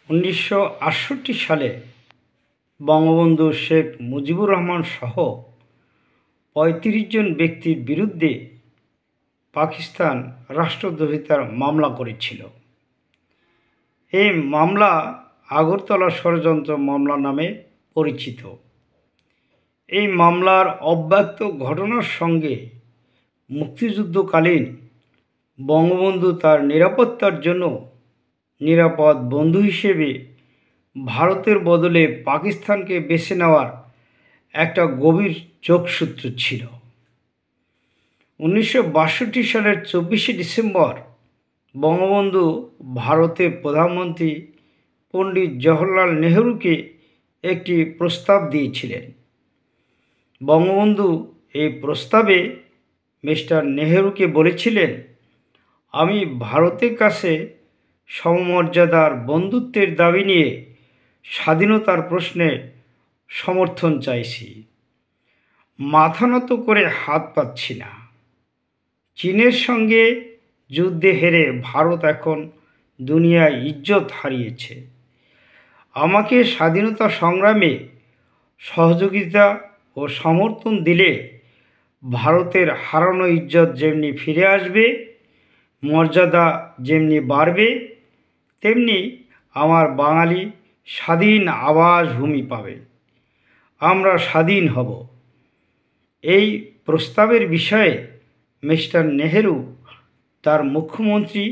1968 সালে বঙ্গবন্ধু শেখ মুজিবুর রহমান সহ ৩৫ জন ব্যক্তির বিরুদ্ধে পাকিস্তান রাষ্ট্রদ্রোহিতার মামলা করেছিল। এই মামলা আগরতলা ষড়যন্ত্র মামলা নামে পরিচিত। এই মামলার অব্যক্ত ঘটনার সঙ্গে মুক্তিযুদ্ধকালীন বঙ্গবন্ধু তার নিরাপত্তার জন্য নিরাপদ বন্ধু হিসেবে ভারতের বদলে পাকিস্তানকে বেছে নেওয়ার একটা গভীর যোগসূত্র ছিল। 1962 সালের 24শে ডিসেম্বর বঙ্গবন্ধু ভারতের প্রধানমন্ত্রী পণ্ডিত জওহরলাল নেহরুকে একটি প্রস্তাব দিয়েছিলেন। বঙ্গবন্ধু এই প্রস্তাবে মিস্টার নেহরুকে বলেছিলেন, আমি ভারতের কাছে সমমর্যাদার বন্ধুত্বের দাবি নিয়ে স্বাধীনতার প্রশ্নে সমর্থন চাইছি। মাথা নত করে হাত পাচ্ছি না। চীনের সঙ্গে যুদ্ধে হেরে ভারত এখন দুনিয়ায় ইজ্জত হারিয়েছে। আমাকে স্বাধীনতা সংগ্রামে সহযোগিতা ও সমর্থন দিলে ভারতের হারানো ইজ্জত যেমনি ফিরে আসবে, মর্যাদা যেমনি বাড়বে, তেমনি আমার বাঙালি স্বাধীন আবাস ভূমি পাবে। আমরা স্বাধীন হব। এই প্রস্তাবের বিষয়ে মিস্টার নেহেরু তার মুখ্যমন্ত্রী,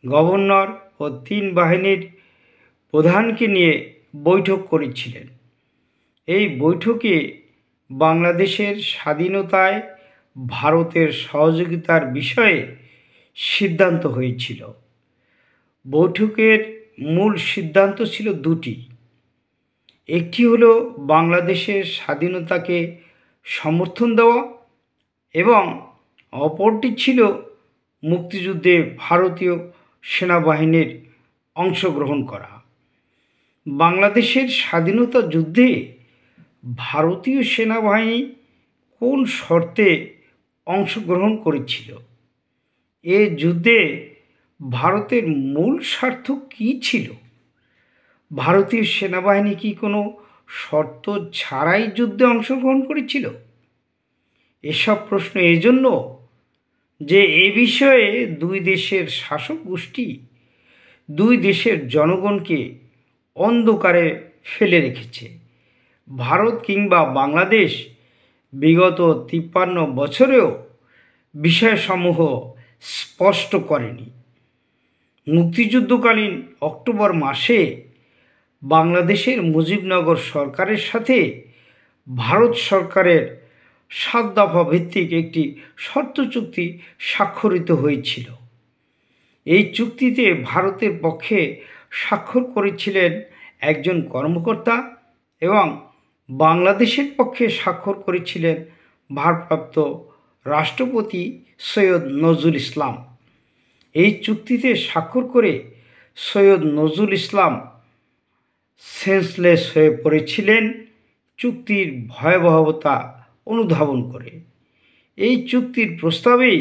গভর্নর ও 3 বাহিনীর প্রধানকে নিয়ে বৈঠক করেছিলেন। এই বৈঠকে বাংলাদেশের স্বাধীনতায় ভারতের সহযোগিতার বিষয়ে সিদ্ধান্ত হয়েছিল। বৈঠকের মূল সিদ্ধান্ত ছিল দুটি। একটি হলো বাংলাদেশের স্বাধীনতাকে সমর্থন দেওয়া এবং অপরটি ছিল মুক্তিযুদ্ধে ভারতীয় সেনাবাহিনীর অংশগ্রহণ করা। বাংলাদেশের স্বাধীনতা যুদ্ধে ভারতীয় সেনাবাহিনী কোন শর্তে অংশগ্রহণ করেছিল? এ যুদ্ধে ভারতের মূল স্বার্থ কী ছিল? ভারতীয় সেনাবাহিনী কি কোনো শর্ত ছাড়াই যুদ্ধে অংশগ্রহণ করেছিল? এসব প্রশ্ন এজন্য যে এ বিষয়ে দুই দেশের শাসক গোষ্ঠী দুই দেশের জনগণকে অন্ধকারে ফেলে রেখেছে। ভারত কিংবা বাংলাদেশ বিগত 53 বছরেও বিষয়সমূহ স্পষ্ট করেনি। মুক্তিযুদ্ধকালীন অক্টোবর মাসে বাংলাদেশের মুজিবনগর সরকারের সাথে ভারত সরকারের 7 দফা ভিত্তিক একটি শর্ত চুক্তি স্বাক্ষরিত হয়েছিল। এই চুক্তিতে ভারতের পক্ষে স্বাক্ষর করেছিলেন একজন কর্মকর্তা এবং বাংলাদেশের পক্ষে স্বাক্ষর করেছিলেন ভারপ্রাপ্ত রাষ্ট্রপতি সৈয়দ নজরুল ইসলাম। এই চুক্তিতে স্বাক্ষর করে সৈয়দ নজরুল ইসলাম সেন্সলেস হয়ে পড়েছিলেন চুক্তির ভয়াবহতা অনুধাবন করে। এই চুক্তির প্রস্তাবেই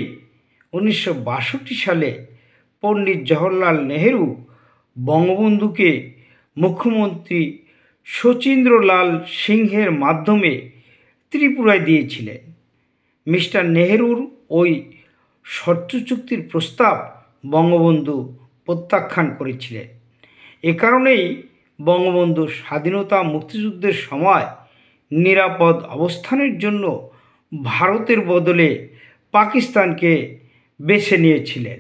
1962 সালে পণ্ডিত জওহরলাল নেহরু বঙ্গবন্ধুকে মুখ্যমন্ত্রী শচীন্দ্রলাল সিংহের মাধ্যমে ত্রিপুরায় দিয়েছিলেন। মিস্টার নেহরুর ওই শর্ত চুক্তির প্রস্তাব বঙ্গবন্ধু প্রত্যাখ্যান করেছিলেন। এ কারণেই বঙ্গবন্ধু স্বাধীনতা মুক্তিযুদ্ধের সময় নিরাপদ অবস্থানের জন্য ভারতের বদলে পাকিস্তানকে বেছে নিয়েছিলেন।